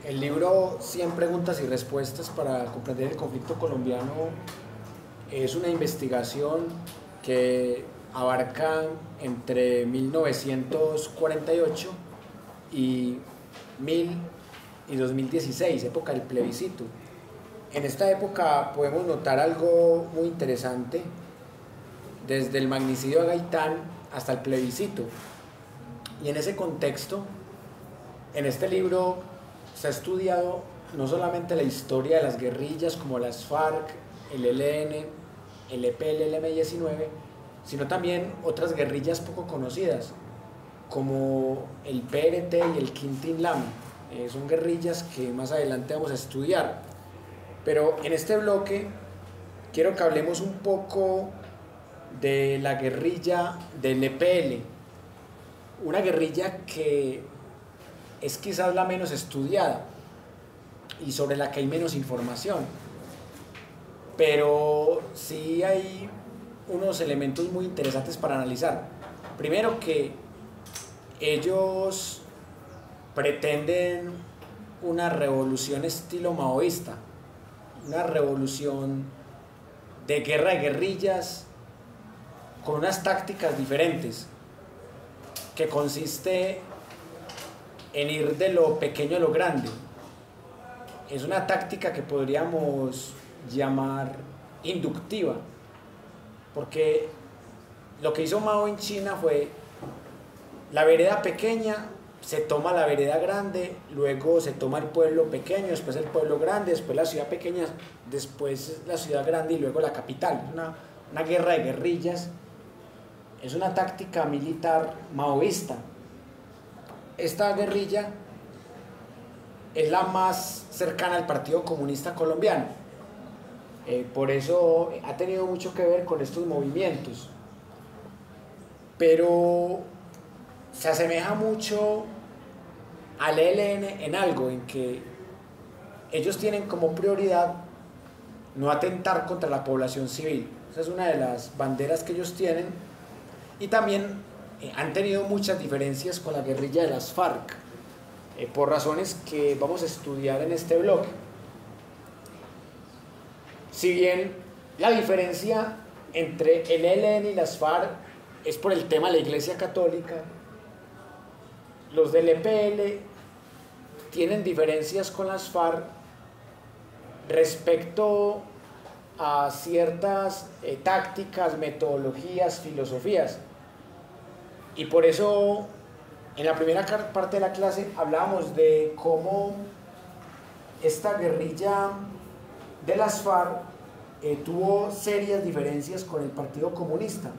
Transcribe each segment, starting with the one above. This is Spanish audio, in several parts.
El libro 100 preguntas y respuestas para comprender el conflicto colombiano es una investigación que abarca entre 1948 y 1000 y 2016, época del plebiscito. En esta época podemos notar algo muy interesante, desde el magnicidio a Gaitán hasta el plebiscito. Y en ese contexto, en este libro se ha estudiado no solamente la historia de las guerrillas como las FARC, el ELN, el EPL, el M-19, sino también otras guerrillas poco conocidas, como el PRT y el Quintín Lam. Son guerrillas que más adelante vamos a estudiar. Pero en este bloque quiero que hablemos un poco de la guerrilla del EPL, una guerrilla que es quizás la menos estudiada y sobre la que hay menos información, pero sí hay unos elementos muy interesantes para analizar. Primero, que ellos pretenden una revolución estilo maoísta, una revolución de guerra de guerrillas con unas tácticas diferentes, que consiste en ir de lo pequeño a lo grande. Es una táctica que podríamos llamar inductiva, porque lo que hizo Mao en China fue: la vereda pequeña, se toma la vereda grande, luego se toma el pueblo pequeño, después el pueblo grande, después la ciudad pequeña, después la ciudad grande y luego la capital. Una guerra de guerrillas, es una táctica militar maoísta. Esta guerrilla es la más cercana al Partido Comunista Colombiano, por eso ha tenido mucho que ver con estos movimientos, pero se asemeja mucho al ELN en algo, en que ellos tienen como prioridad no atentar contra la población civil. Esa es una de las banderas que ellos tienen, y también han tenido muchas diferencias con la guerrilla de las FARC, por razones que vamos a estudiar en este bloque. Si bien la diferencia entre el ELN y las FARC es por el tema de la Iglesia Católica, los del EPL tienen diferencias con las FARC respecto a ciertas tácticas, metodologías, filosofías. Y por eso en la primera parte de la clase hablábamos de cómo esta guerrilla de las FARC tuvo serias diferencias con el Partido Comunista,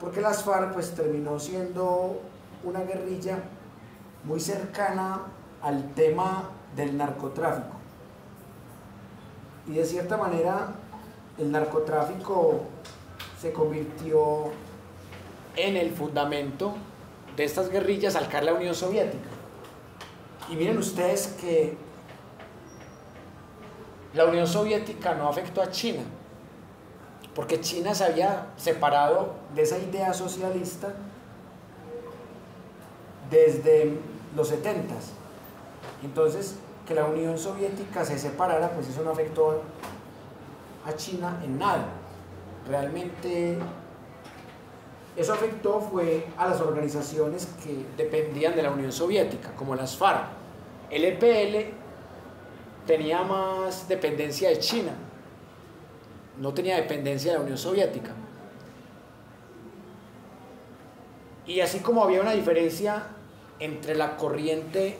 porque las FARC pues terminó siendo una guerrilla muy cercana al tema del narcotráfico, y de cierta manera el narcotráfico se convirtió en el fundamento de estas guerrillas al caer la Unión Soviética. Y miren ustedes que la Unión Soviética no afectó a China, porque China se había separado de esa idea socialista desde los 70s. Entonces, que la Unión Soviética se separara, pues eso no afectó a China en nada. Realmente eso afectó fue a las organizaciones que dependían de la Unión Soviética, como las FARC. El EPL tenía más dependencia de China, no tenía dependencia de la Unión Soviética. Y así como había una diferencia entre la corriente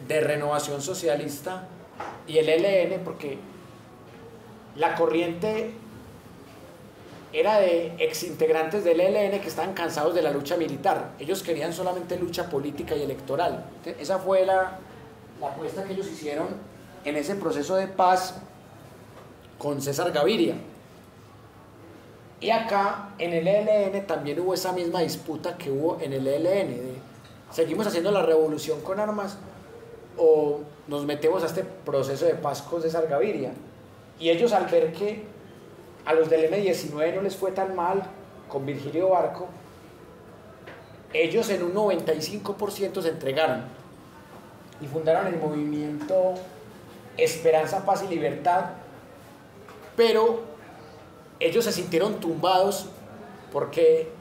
de renovación socialista y el ELN, porque la corriente era de exintegrantes del ELN que estaban cansados de la lucha militar, ellos querían solamente lucha política y electoral. Esa fue la apuesta que ellos hicieron en ese proceso de paz con César Gaviria. Y acá en el ELN también hubo esa misma disputa que hubo en el ELN, de ¿seguimos haciendo la revolución con armas o nos metemos a este proceso de paz con César Gaviria? Y ellos, al ver que a los del M-19 no les fue tan mal con Virgilio Barco, ellos en un 95% se entregaron. y fundaron el movimiento Esperanza, Paz y Libertad, pero ellos se sintieron tumbados porque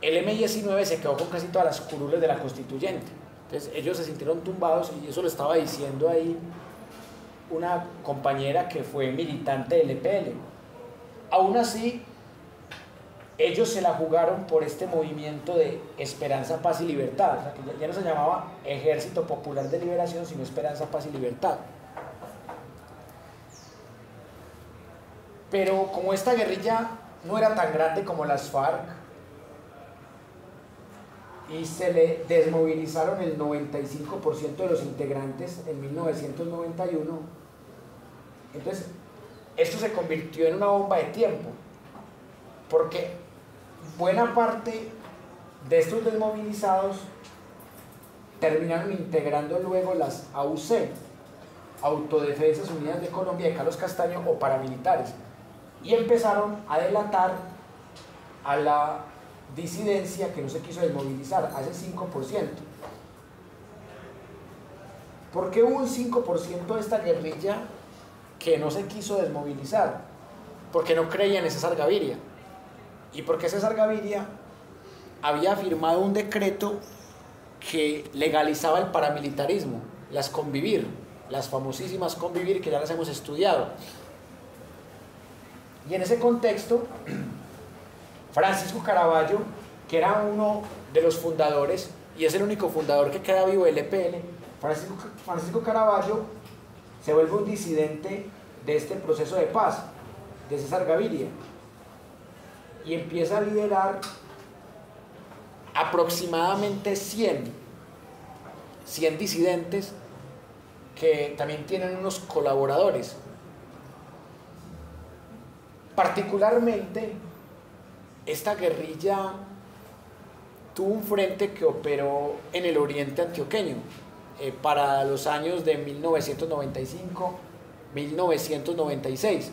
el M-19 se quedó con casi todas las curules de la constituyente. Entonces ellos se sintieron tumbados, y eso lo estaba diciendo ahí una compañera que fue militante del EPL. Aún así, ellos se la jugaron por este movimiento de Esperanza, Paz y Libertad, o sea, que ya no se llamaba Ejército Popular de Liberación, sino Esperanza, Paz y Libertad. Pero como esta guerrilla no era tan grande como las FARC, y se le desmovilizaron el 95% de los integrantes en 1991, entonces esto se convirtió en una bomba de tiempo, porque buena parte de estos desmovilizados terminaron integrando luego las AUC, Autodefensas Unidas de Colombia de Carlos Castaño, o paramilitares, y empezaron a delatar a la disidencia que no se quiso desmovilizar, a ese 5%. ¿Por qué hubo un 5% de esta guerrilla que no se quiso desmovilizar? Porque no creía en César Gaviria, y porque César Gaviria había firmado un decreto que legalizaba el paramilitarismo, las convivir, las famosísimas convivir, que ya las hemos estudiado. Y en ese contexto, Francisco Caraballo, que era uno de los fundadores, y es el único fundador que queda vivo del EPL, Francisco Caraballo se vuelve un disidente de este proceso de paz de César Gaviria, y empieza a liderar aproximadamente 100 disidentes que también tienen unos colaboradores. Particularmente, esta guerrilla tuvo un frente que operó en el oriente antioqueño para los años de 1995-1996,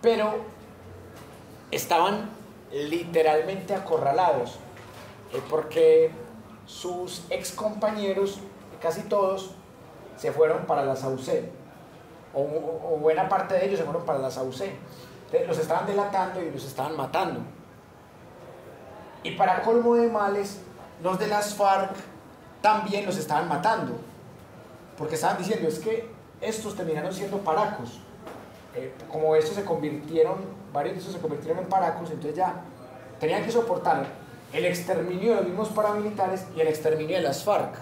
pero estaban literalmente acorralados porque sus ex compañeros, casi todos, se fueron para la SAUC, o buena parte de ellos se fueron para la SAUC. Los estaban delatando y los estaban matando. Y para colmo de males, los de las FARC también los estaban matando, porque estaban diciendo, es que estos terminaron siendo paracos. Como estos se convirtieron, varios de estos se convirtieron en paracos, entonces ya tenían que soportar el exterminio de los mismos paramilitares y el exterminio de las FARC.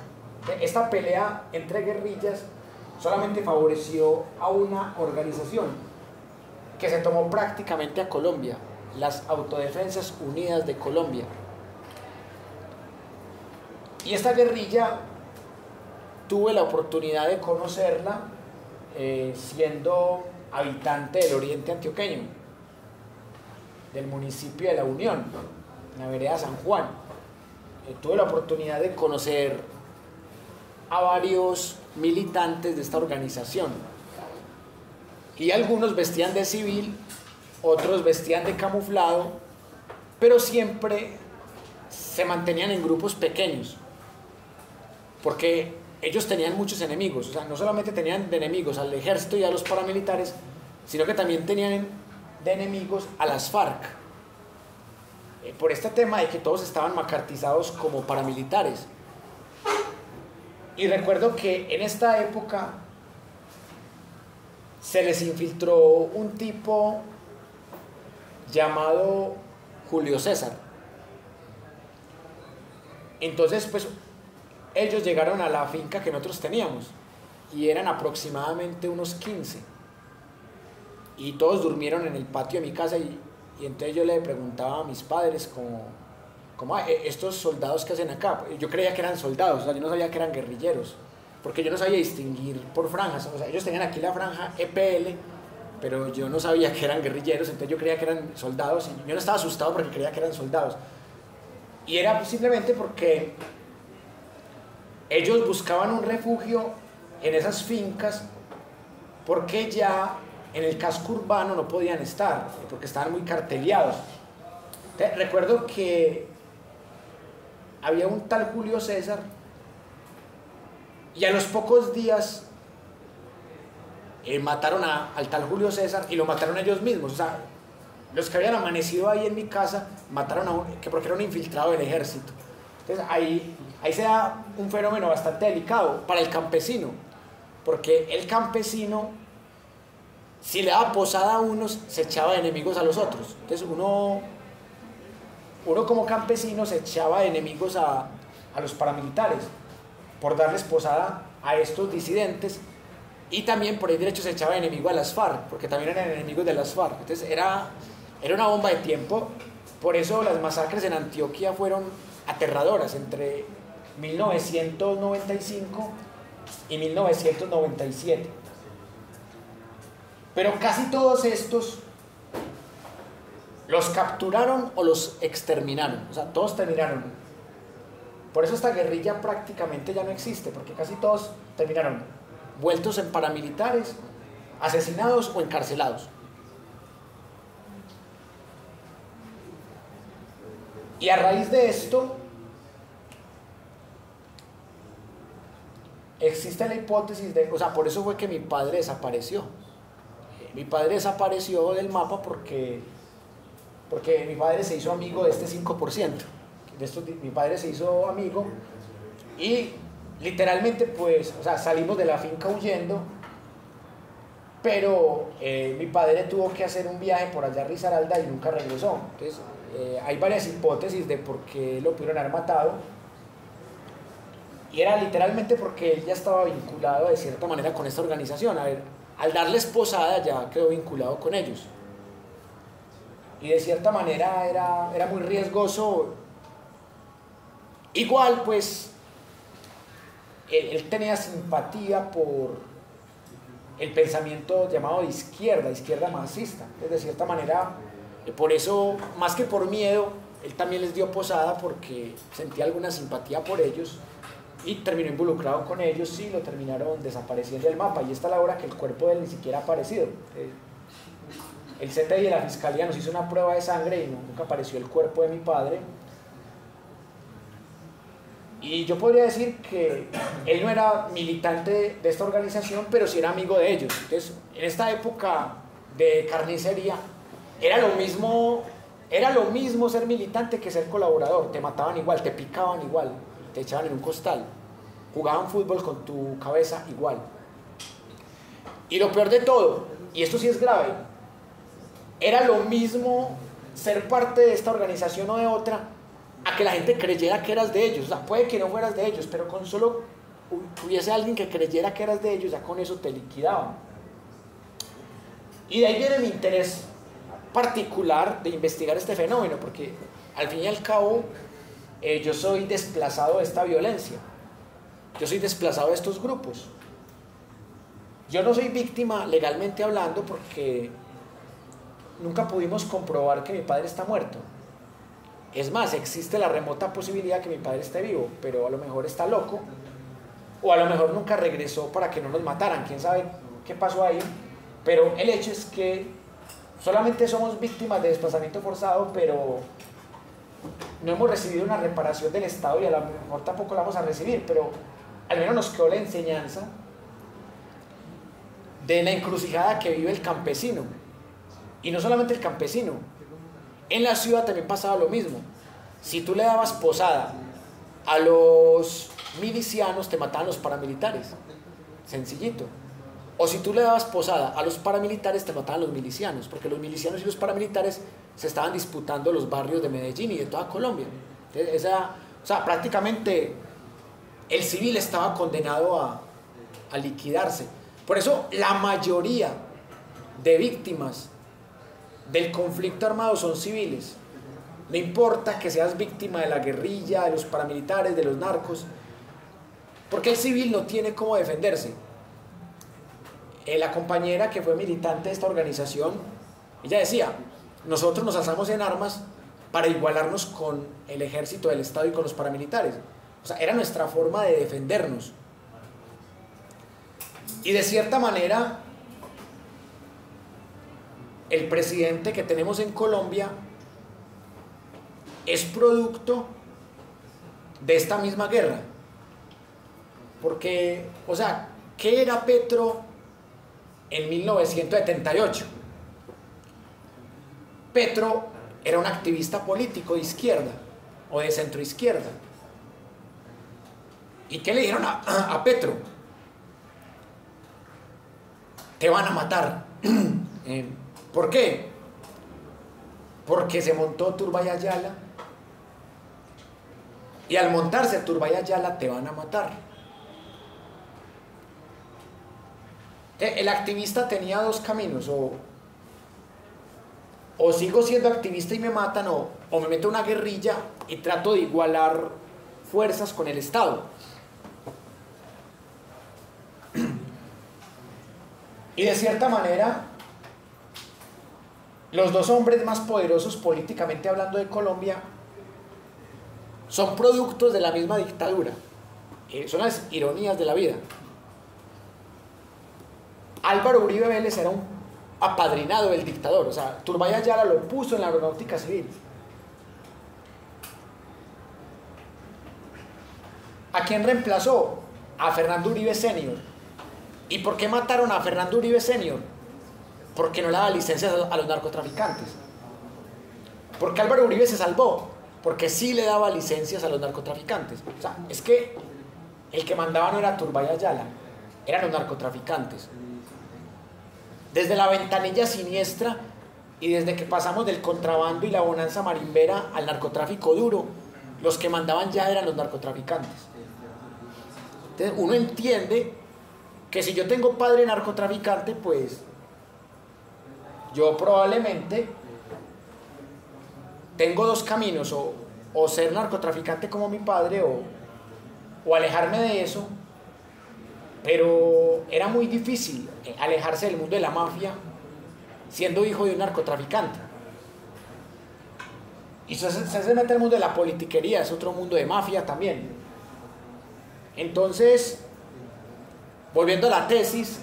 Esta pelea entre guerrillas solamente favoreció a una organización que se tomó prácticamente a Colombia, las Autodefensas Unidas de Colombia. Y esta guerrilla tuve la oportunidad de conocerla siendo habitante del oriente antioqueño, del municipio de La Unión, en la vereda San Juan. Tuve la oportunidad de conocer a varios militantes de esta organización, y algunos vestían de civil, otros vestían de camuflado, pero siempre se mantenían en grupos pequeños, porque ellos tenían muchos enemigos. O sea, no solamente tenían de enemigos al ejército y a los paramilitares, sino que también tenían de enemigos a las FARC, por este tema de que todos estaban macartizados como paramilitares. Y recuerdo que en esta época se les infiltró un tipo llamado Julio César. Entonces, pues, ellos llegaron a la finca que nosotros teníamos, y eran aproximadamente unos 15, y todos durmieron en el patio de mi casa, y entonces yo le preguntaba a mis padres como estos soldados que hacen acá. Yo creía que eran soldados, o sea, yo no sabía que eran guerrilleros, porque yo no sabía distinguir por franjas. O sea, ellos tenían aquí la franja EPL, pero yo no sabía que eran guerrilleros, entonces yo creía que eran soldados, y yo no estaba asustado porque creía que eran soldados. Y era simplemente porque ellos buscaban un refugio en esas fincas, porque ya en el casco urbano no podían estar, porque estaban muy carteleados. Recuerdo que había un tal Julio César Y a los pocos días mataron al tal Julio César y lo mataron ellos mismos. O sea, los que habían amanecido ahí en mi casa mataron porque era un infiltrado del ejército. Entonces ahí se da un fenómeno bastante delicado para el campesino, porque el campesino, si le daba posada a unos, se echaba de enemigos a los otros. Entonces uno como campesino se echaba de enemigos a los paramilitares por darles posada a estos disidentes, y también por el derecho se echaba de enemigo a las FARC, porque también eran enemigos de las FARC. Entonces era una bomba de tiempo. Por eso las masacres en Antioquia fueron aterradoras entre 1995 y 1997. Pero casi todos estos los capturaron o los exterminaron, o sea, todos terminaron. Por eso esta guerrilla prácticamente ya no existe, porque casi todos terminaron vueltos en paramilitares, asesinados o encarcelados. Y a raíz de esto existe la hipótesis de, o sea, por eso fue que mi padre desapareció. Mi padre desapareció del mapa porque mi padre se hizo amigo de este 5%. Mi padre se hizo amigo y literalmente, pues, o sea, salimos de la finca huyendo, pero mi padre tuvo que hacer un viaje por allá a Risaralda y nunca regresó. Entonces, hay varias hipótesis de por qué lo pudieron haber matado, y era literalmente porque él ya estaba vinculado de cierta manera con esta organización. A ver, al darles posada ya quedó vinculado con ellos, y de cierta manera era muy riesgoso. Igual, pues, él tenía simpatía por el pensamiento llamado de izquierda marxista. Entonces, de cierta manera, por eso, más que por miedo, él también les dio posada porque sentía alguna simpatía por ellos, y terminó involucrado con ellos y lo terminaron desapareciendo del mapa. Y esta es la hora que el cuerpo de él ni siquiera ha aparecido. El CTI de la Fiscalía nos hizo una prueba de sangre y nunca apareció el cuerpo de mi padre. Y yo podría decir que él no era militante de esta organización, pero sí era amigo de ellos. Entonces, en esta época de carnicería, era lo mismo ser militante que ser colaborador. Te mataban igual, te picaban igual, te echaban en un costal, jugaban fútbol con tu cabeza igual. Y lo peor de todo, y esto sí es grave, era lo mismo ser parte de esta organización o de otra, a que la gente creyera que eras de ellos. O sea, puede que no fueras de ellos, pero con solo hubiese alguien que creyera que eras de ellos, ya con eso te liquidaban. Y de ahí viene mi interés particular de investigar este fenómeno, porque al fin y al cabo yo soy desplazado de esta violencia, yo soy desplazado de estos grupos. Yo no soy víctima legalmente hablando, porque nunca pudimos comprobar que mi padre está muerto. Es más, existe la remota posibilidad que mi padre esté vivo, pero a lo mejor está loco, o a lo mejor nunca regresó para que no nos mataran. Quién sabe qué pasó ahí. Pero el hecho es que solamente somos víctimas de desplazamiento forzado, pero no hemos recibido una reparación del Estado, y a lo mejor tampoco la vamos a recibir, pero al menos nos quedó la enseñanza de la encrucijada que vive el campesino. Y no solamente el campesino, en la ciudad también pasaba lo mismo. Si tú le dabas posada a los milicianos, te mataban los paramilitares, sencillito. O si tú le dabas posada a los paramilitares, te mataban los milicianos, porque los milicianos y los paramilitares se estaban disputando los barrios de Medellín y de toda Colombia. Entonces, o sea, prácticamente el civil estaba condenado a liquidarse. Por eso la mayoría de víctimas del conflicto armado son civiles. No importa que seas víctima de la guerrilla, de los paramilitares, de los narcos, porque el civil no tiene cómo defenderse. La compañera que fue militante de esta organización, ella decía: nosotros nos alzamos en armas para igualarnos con el ejército del Estado y con los paramilitares. O sea, era nuestra forma de defendernos. Y de cierta manera, el presidente que tenemos en Colombia es producto de esta misma guerra. Porque, o sea, ¿qué era Petro en 1978? Petro era un activista político de izquierda o de centroizquierda. ¿Y qué le dijeron a Petro? Te van a matar. ¿Por qué? Porque se montó Turbay Ayala, y al montarse Turbay Ayala te van a matar. El activista tenía dos caminos: o sigo siendo activista y me matan, o me meto en una guerrilla y trato de igualar fuerzas con el Estado. Y de cierta manera, los dos hombres más poderosos políticamente hablando de Colombia son productos de la misma dictadura. Son las ironías de la vida. Álvaro Uribe Vélez era un apadrinado del dictador, o sea, Turbay Ayala lo puso en la aeronáutica civil. ¿A quién reemplazó? A Fernando Uribe Senior. ¿Y por qué mataron a Fernando Uribe Senior? Porque no le daba licencias a los narcotraficantes. ¿Por qué Álvaro Uribe se salvó? Porque sí le daba licencias a los narcotraficantes. O sea, es que el que mandaba no era Turbay Ayala, eran los narcotraficantes. Desde la ventanilla siniestra y desde que pasamos del contrabando y la bonanza marimbera al narcotráfico duro, los que mandaban ya eran los narcotraficantes. Entonces uno entiende que si yo tengo padre narcotraficante, pues yo probablemente tengo dos caminos: o ser narcotraficante como mi padre, o alejarme de eso. Pero era muy difícil alejarse del mundo de la mafia siendo hijo de un narcotraficante. Y se mete el mundo de la politiquería, es otro mundo de mafia también. Entonces, volviendo a la tesis,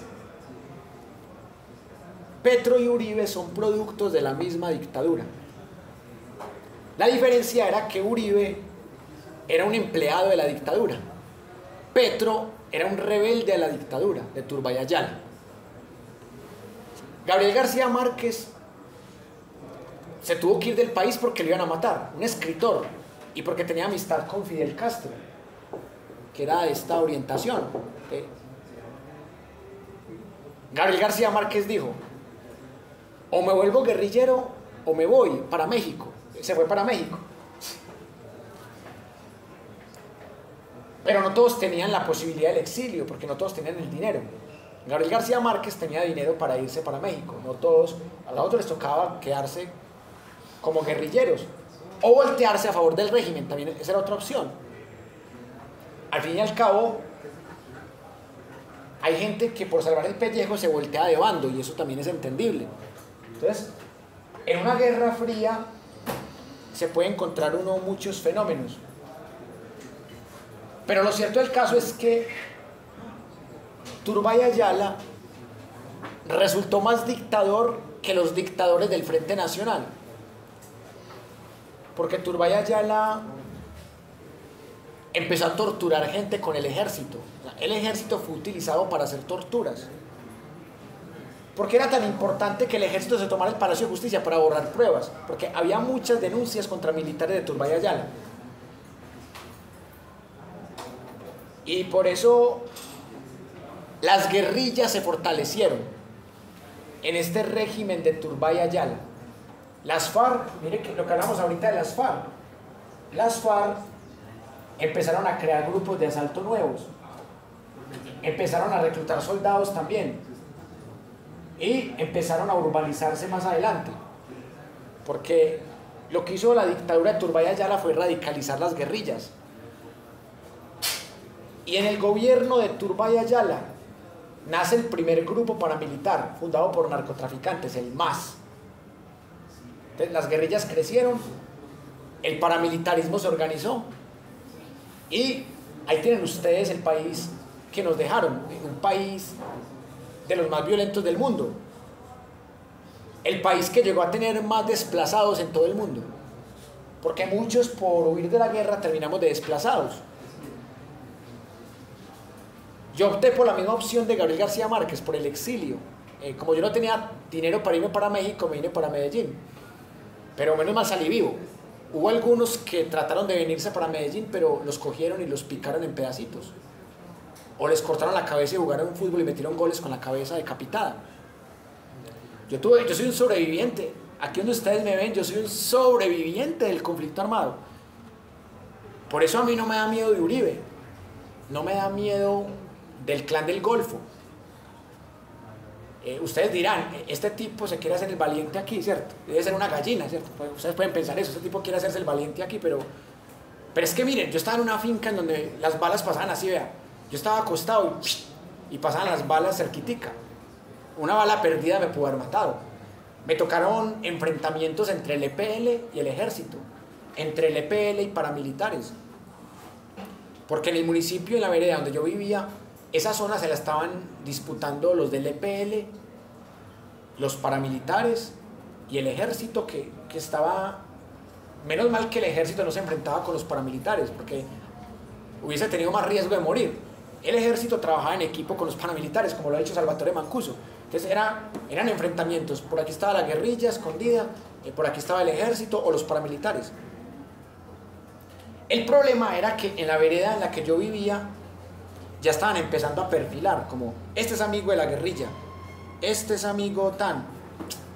Petro y Uribe son productos de la misma dictadura. La diferencia era que Uribe era un empleado de la dictadura. Petro era un rebelde a la dictadura de Turbay Ayala. Gabriel García Márquez se tuvo que ir del país porque lo iban a matar, un escritor, y porque tenía amistad con Fidel Castro, que era de esta orientación. Gabriel García Márquez dijo: o me vuelvo guerrillero o me voy para México. Se fue para México. Pero no todos tenían la posibilidad del exilio, porque no todos tenían el dinero. Gabriel García Márquez tenía dinero para irse para México. No todos, a los otros les tocaba quedarse como guerrilleros o voltearse a favor del régimen, también esa era otra opción. Al fin y al cabo, hay gente que por salvar el pellejo se voltea de bando, y eso también es entendible. Entonces, en una guerra fría se puede encontrar uno muchos fenómenos. Pero lo cierto del caso es que Turbay Ayala resultó más dictador que los dictadores del Frente Nacional. Porque Turbay Ayala empezó a torturar gente con el ejército. O sea, el ejército fue utilizado para hacer torturas. ¿Por qué era tan importante que el ejército se tomara el Palacio de Justicia? Para borrar pruebas. Porque había muchas denuncias contra militares de Turbay Ayala. Y por eso las guerrillas se fortalecieron en este régimen de Turbay Ayala. Las FARC, mire lo que hablamos ahorita de las FARC. Las FARC empezaron a crear grupos de asalto nuevos. Empezaron a reclutar soldados también. Y empezaron a urbanizarse más adelante. Porque lo que hizo la dictadura de Turbay Ayala fue radicalizar las guerrillas. Y en el gobierno de Turbay Ayala nace el primer grupo paramilitar fundado por narcotraficantes, el MAS. Entonces, las guerrillas crecieron, el paramilitarismo se organizó, y ahí tienen ustedes el país que nos dejaron, un país de los más violentos del mundo, el país que llegó a tener más desplazados en todo el mundo, porque muchos por huir de la guerra terminamos de desplazados. Yo opté por la misma opción de Gabriel García Márquez, por el exilio. Como yo no tenía dinero para irme para México, me vine para Medellín. Pero menos mal salí vivo. Hubo algunos que trataron de venirse para Medellín, pero los cogieron y los picaron en pedacitos. O les cortaron la cabeza y jugaron fútbol y metieron goles con la cabeza decapitada. Yo soy un sobreviviente. Aquí donde ustedes me ven, yo soy un sobreviviente del conflicto armado. Por eso a mí no me da miedo de Uribe. No me da miedo del Clan del Golfo. Ustedes dirán, este tipo se quiere hacer el valiente aquí, ¿cierto? Debe ser una gallina, ¿cierto? Ustedes pueden pensar eso, este tipo quiere hacerse el valiente aquí, pero es que miren, yo estaba en una finca en donde las balas pasaban así, vea. Yo estaba acostado y pasaban las balas cerquitica. Una bala perdida me pudo haber matado. Me tocaron enfrentamientos entre el EPL y el ejército, entre el EPL y paramilitares. Porque en el municipio, en la vereda donde yo vivía, esa zona se la estaban disputando los del EPL, los paramilitares y el ejército que estaba... Menos mal que el ejército no se enfrentaba con los paramilitares, porque hubiese tenido más riesgo de morir. El ejército trabajaba en equipo con los paramilitares, como lo ha hecho Salvatore Mancuso. Entonces eran enfrentamientos. Por aquí estaba la guerrilla escondida, por aquí estaba el ejército o los paramilitares. El problema era que en la vereda en la que yo vivía ya estaban empezando a perfilar, como este es amigo de la guerrilla, este es amigo tan,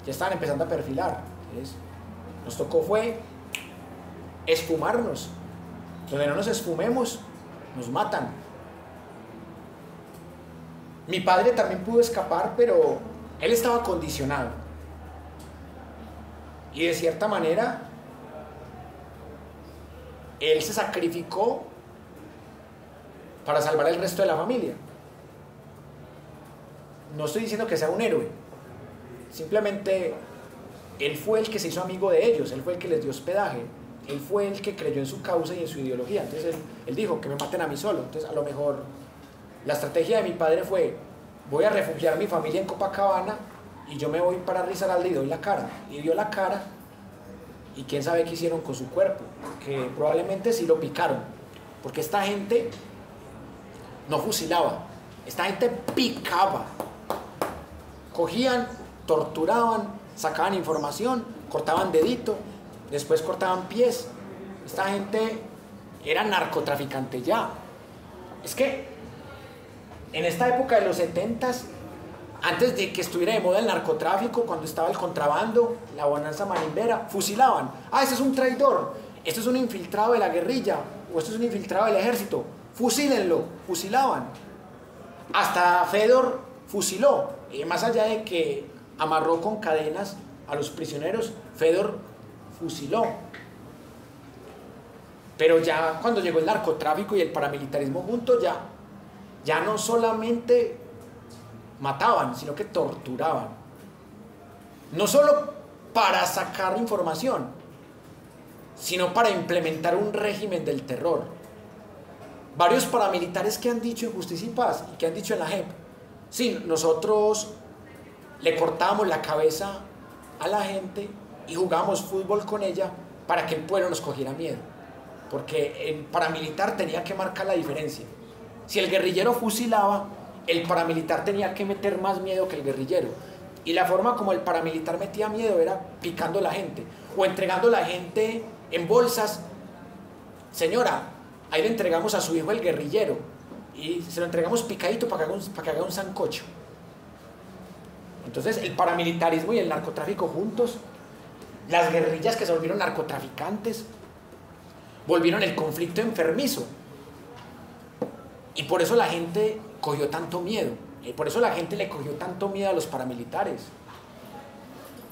ya estaban empezando a perfilar. Entonces, nos tocó fue esfumarnos. Donde no nos esfumemos, nos matan. Mi padre también pudo escapar, pero él estaba condicionado. Y de cierta manera, él se sacrificó para salvar el resto de la familia. No estoy diciendo que sea un héroe, simplemente él fue el que se hizo amigo de ellos, él fue el que les dio hospedaje, él fue el que creyó en su causa y en su ideología. Entonces él dijo que me maten a mí solo. Entonces a lo mejor la estrategia de mi padre fue: voy a refugiar a mi familia en Copacabana y yo me voy para Risaralda y doy la cara. Y dio la cara, y quién sabe qué hicieron con su cuerpo, que probablemente sí lo picaron, porque esta gente no fusilaba, esta gente picaba. Cogían, torturaban, sacaban información, cortaban dedito, después cortaban pies. Esta gente era narcotraficante ya. Es que en esta época de los 70s, antes de que estuviera de moda el narcotráfico, cuando estaba el contrabando, la bonanza marimbera, fusilaban. Ah, ese es un traidor, esto es un infiltrado de la guerrilla, o esto es un infiltrado del ejército, fusílenlo, fusilaban. Hasta Fedor fusiló, más allá de que amarró con cadenas a los prisioneros, Fedor fusiló. Pero ya cuando llegó el narcotráfico y el paramilitarismo juntos, ya no solamente mataban, sino que torturaban. No solo para sacar información, sino para implementar un régimen del terror. Varios paramilitares que han dicho en Justicia y Paz y que han dicho en la JEP: sí, nosotros le cortábamos la cabeza a la gente y jugábamos fútbol con ella para que el pueblo nos cogiera miedo, porque el paramilitar tenía que marcar la diferencia. Si el guerrillero fusilaba, el paramilitar tenía que meter más miedo que el guerrillero. Y la forma como el paramilitar metía miedo era picando a la gente o entregando a la gente en bolsas. Señora, ahí le entregamos a su hijo el guerrillero y se lo entregamos picadito para que haga un sancocho. Entonces el paramilitarismo y el narcotráfico juntos, las guerrillas que se volvieron narcotraficantes, volvieron el conflicto enfermizo. Y por eso la gente cogió tanto miedo, y por eso la gente le cogió tanto miedo a los paramilitares.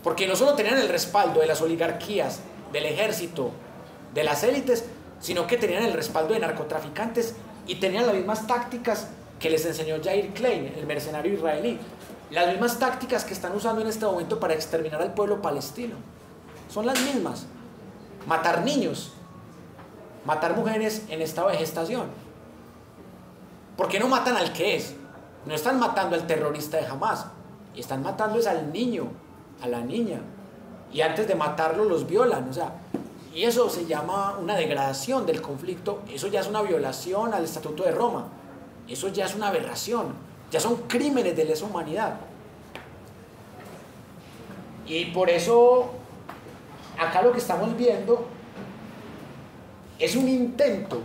Porque no solo tenían el respaldo de las oligarquías, del ejército, de las élites, sino que tenían el respaldo de narcotraficantes y tenían las mismas tácticas que les enseñó Yair Klein, el mercenario israelí. Las mismas tácticas que están usando en este momento para exterminar al pueblo palestino. Son las mismas. Matar niños, matar mujeres en estado de gestación. ¿Por qué no matan al que es? No están matando al terrorista de Hamás, están matando es al niño, a la niña. Y antes de matarlo los violan, o sea, y eso se llama una degradación del conflicto. Eso ya es una violación al Estatuto de Roma. Eso ya es una aberración, ya son crímenes de lesa humanidad. Y por eso, acá lo que estamos viendo es un intento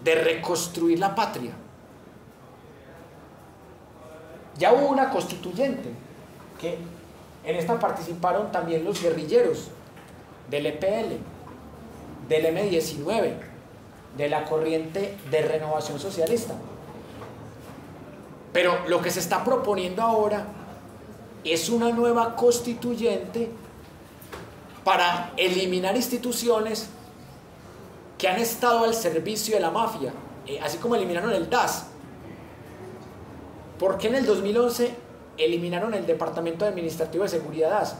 de reconstruir la patria. Ya hubo una constituyente, que en esta participaron también los guerrilleros del EPL, del M-19, de la corriente de renovación socialista. Pero lo que se está proponiendo ahora es una nueva constituyente para eliminar instituciones que han estado al servicio de la mafia, así como eliminaron el DAS. ¿Por qué en el 2011 eliminaron el Departamento Administrativo de Seguridad DAS?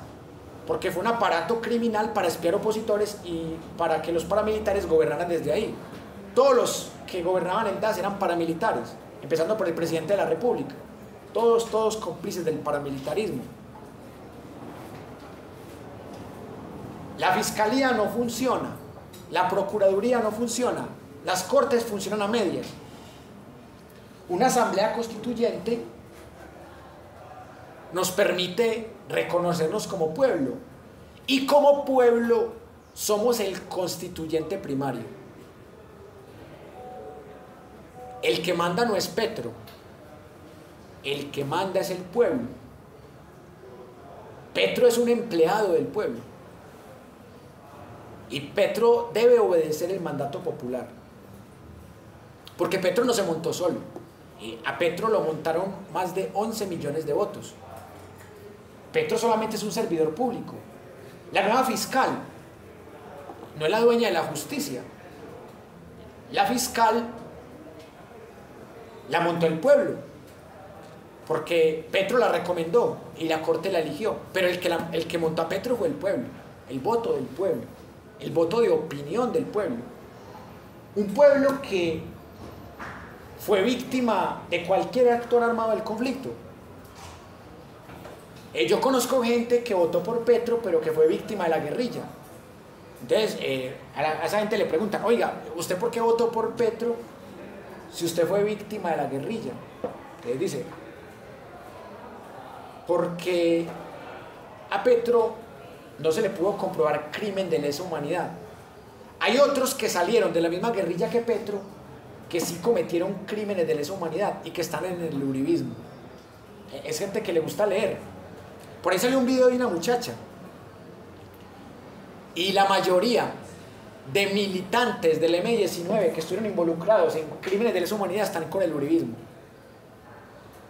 Porque fue un aparato criminal para espiar opositores y para que los paramilitares gobernaran desde ahí. Todos los que gobernaban el DAS eran paramilitares, empezando por el presidente de la República. Todos cómplices del paramilitarismo. La fiscalía no funciona, la procuraduría no funciona, las cortes funcionan a medias. Una asamblea constituyente nos permite reconocernos como pueblo, y como pueblo somos el constituyente primario. El que manda no es Petro, el que manda es el pueblo. Petro es un empleado del pueblo y Petro debe obedecer el mandato popular, porque Petro no se montó solo. A Petro lo montaron más de 11 millones de votos. Petro solamente es un servidor público. La nueva fiscal no es la dueña de la justicia. La fiscal la montó el pueblo, porque Petro la recomendó y la corte la eligió. Pero el que montó a Petro fue el pueblo, el voto del pueblo, el voto de opinión del pueblo. Un pueblo que fue víctima de cualquier actor armado del conflicto. Yo conozco gente que votó por Petro, pero que fue víctima de la guerrilla. Entonces, a esa gente le preguntan: oiga, ¿usted por qué votó por Petro si usted fue víctima de la guerrilla? Entonces dice: porque a Petro no se le pudo comprobar crimen de lesa humanidad. Hay otros que salieron de la misma guerrilla que Petro, que sí cometieron crímenes de lesa humanidad y que están en el uribismo. Es gente que le gusta leer. Por ahí salió un video de una muchacha, y la mayoría de militantes del M-19 que estuvieron involucrados en crímenes de lesa humanidad están con el uribismo.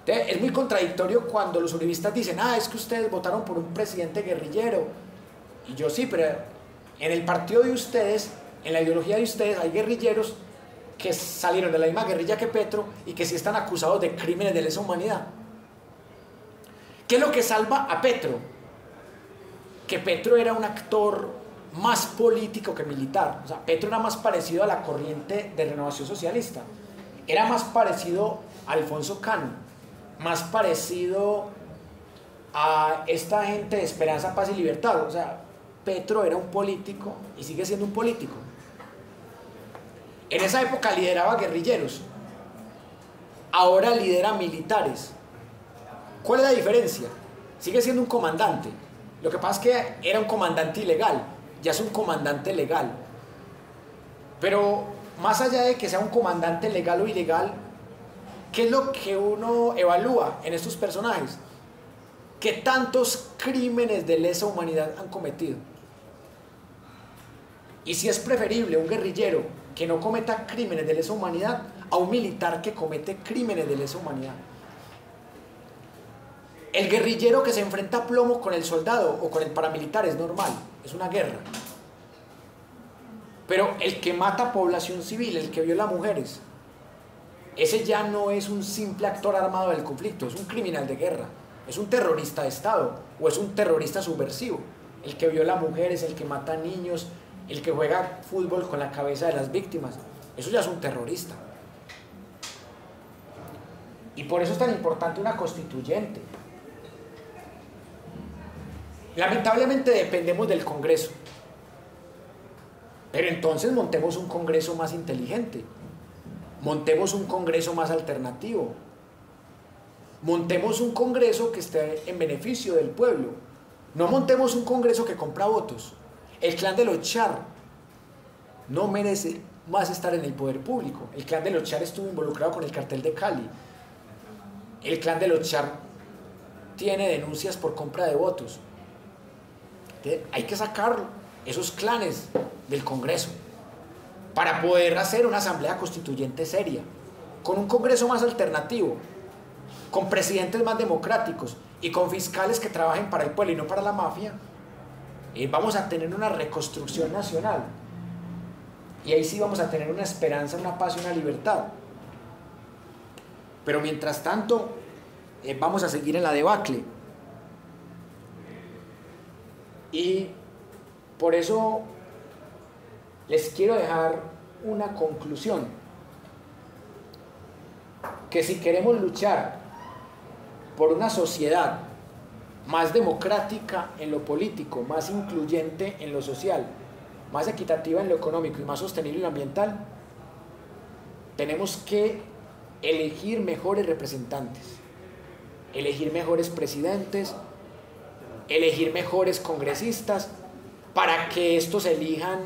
Entonces, es muy contradictorio cuando los uribistas dicen: es que ustedes votaron por un presidente guerrillero. Y yo: sí, pero en el partido de ustedes, en la ideología de ustedes, hay guerrilleros que salieron de la misma guerrilla que Petro y que sí están acusados de crímenes de lesa humanidad. ¿Qué es lo que salva a Petro? Que Petro era un actor más político que militar. O sea, Petro era más parecido a la corriente de renovación socialista, era más parecido a Alfonso Cano, más parecido a esta gente de Esperanza, Paz y Libertad. O sea, Petro era un político y sigue siendo un político. En esa época lideraba guerrilleros, ahora lidera militares. ¿Cuál es la diferencia? Sigue siendo un comandante. Lo que pasa es que era un comandante ilegal, ya es un comandante legal. Pero más allá de que sea un comandante legal o ilegal, ¿qué es lo que uno evalúa en estos personajes? ¿Qué tantos crímenes de lesa humanidad han cometido? Y si es preferible un guerrillero que no cometa crímenes de lesa humanidad a un militar que comete crímenes de lesa humanidad. El guerrillero que se enfrenta a plomo con el soldado o con el paramilitar es normal, es una guerra. Pero el que mata población civil, el que viola mujeres, ese ya no es un simple actor armado del conflicto, es un criminal de guerra, es un terrorista de Estado o es un terrorista subversivo. El que viola mujeres, el que mata niños, el que juega fútbol con la cabeza de las víctimas, eso ya es un terrorista. Y por eso es tan importante una constituyente. Lamentablemente dependemos del Congreso, pero entonces montemos un Congreso más inteligente. Montemos un Congreso más alternativo. Montemos un Congreso que esté en beneficio del pueblo. No montemos un Congreso que compra votos. El clan de los Char no merece más estar en el poder público. El clan de los Char estuvo involucrado con el cartel de Cali. El clan de los Char tiene denuncias por compra de votos. Hay que sacar esos clanes del Congreso para poder hacer una asamblea constituyente seria, con un Congreso más alternativo, con presidentes más democráticos y con fiscales que trabajen para el pueblo y no para la mafia. Vamos a tener una reconstrucción nacional y ahí sí vamos a tener una esperanza, una paz y una libertad. Pero mientras tanto vamos a seguir en la debacle. Y por eso les quiero dejar una conclusión, que si queremos luchar por una sociedad más democrática en lo político, más incluyente en lo social, más equitativa en lo económico y más sostenible en lo ambiental, tenemos que elegir mejores representantes, elegir mejores presidentes, elegir mejores congresistas, para que estos elijan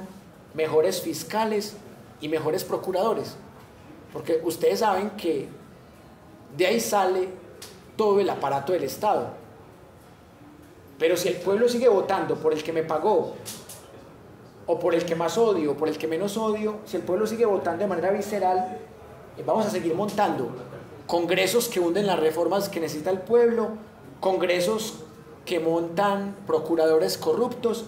mejores fiscales y mejores procuradores, porque ustedes saben que de ahí sale todo el aparato del Estado. Pero si el pueblo sigue votando por el que me pagó, o por el que más odio, o por el que menos odio, si el pueblo sigue votando de manera visceral, vamos a seguir montando congresos que hunden las reformas que necesita el pueblo, congresos que montan procuradores corruptos,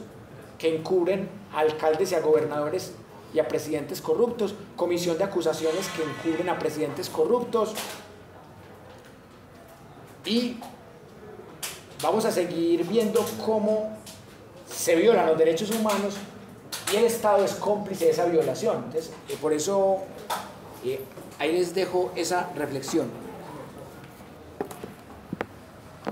que encubren a alcaldes y a gobernadores y a presidentes corruptos, comisión de acusaciones que encubren a presidentes corruptos, y vamos a seguir viendo cómo se violan los derechos humanos y el Estado es cómplice de esa violación. Entonces, por eso ahí les dejo esa reflexión.